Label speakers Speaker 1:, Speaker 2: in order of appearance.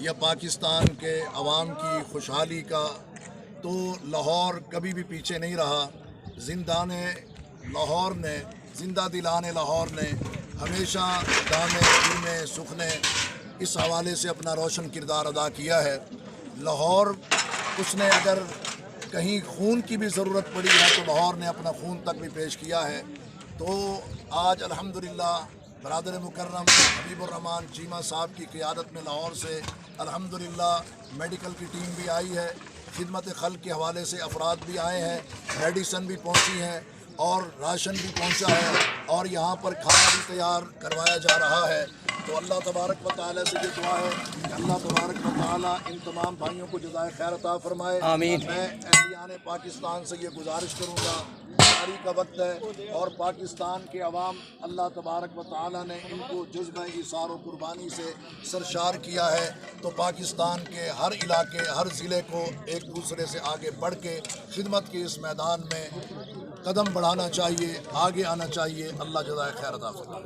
Speaker 1: یا پاکستان کے عوام کی خوشحالی کا، تو لاہور کبھی بھی پیچھے نہیں رہا۔ زندہ دلان لاہور نے ہمیشہ دامے پینے سکھنے اس حوالے سے اپنا روشن کردار ادا کیا ہے۔ لاہور اس نے اگر کہیں خون کی بھی ضرورت پڑی ہے تو لاہور نے اپنا خون تک بھی پیش کیا ہے۔ تو آج الحمدللہ برادر مکرم حبیب الرحمان چیمہ صاحب کی قیادت میں لاہور سے الحمدللہ میڈیکل کی ٹیم بھی آئی ہے، خدمت خلق کے حوالے سے افراد بھی آئے ہیں، میڈیسن بھی پہنچی ہیں اور راشن بھی پہنچا ہے، اور یہاں پر کھانا بھی تیار کروایا جا رہا ہے۔ تو اللہ تبارک و تعالیٰ سے یہ دعا ہے کہ اللہ تبارک و تعالیٰ ان تمام بھائیوں کو جزائے خیر عطا فرمائے۔
Speaker 2: آمین۔
Speaker 1: میں اہلیان پاکستان سے یہ گزارش کروں گا، تیاری کا وقت ہے اور پاکستان کے عوام اللہ تبارک و تعالیٰ نے ان کو جذبہ ایثار و قربانی سے سرشار کیا ہے، تو پاکستان کے ہر علاقے ہر ضلع کو ایک دوسرے سے آگے بڑھ کے خدمت کے اس میدان میں قدم بڑھانا چاہیے، آگے آنا چاہیے۔ اللہ جزائے خیر عطا فرمائے۔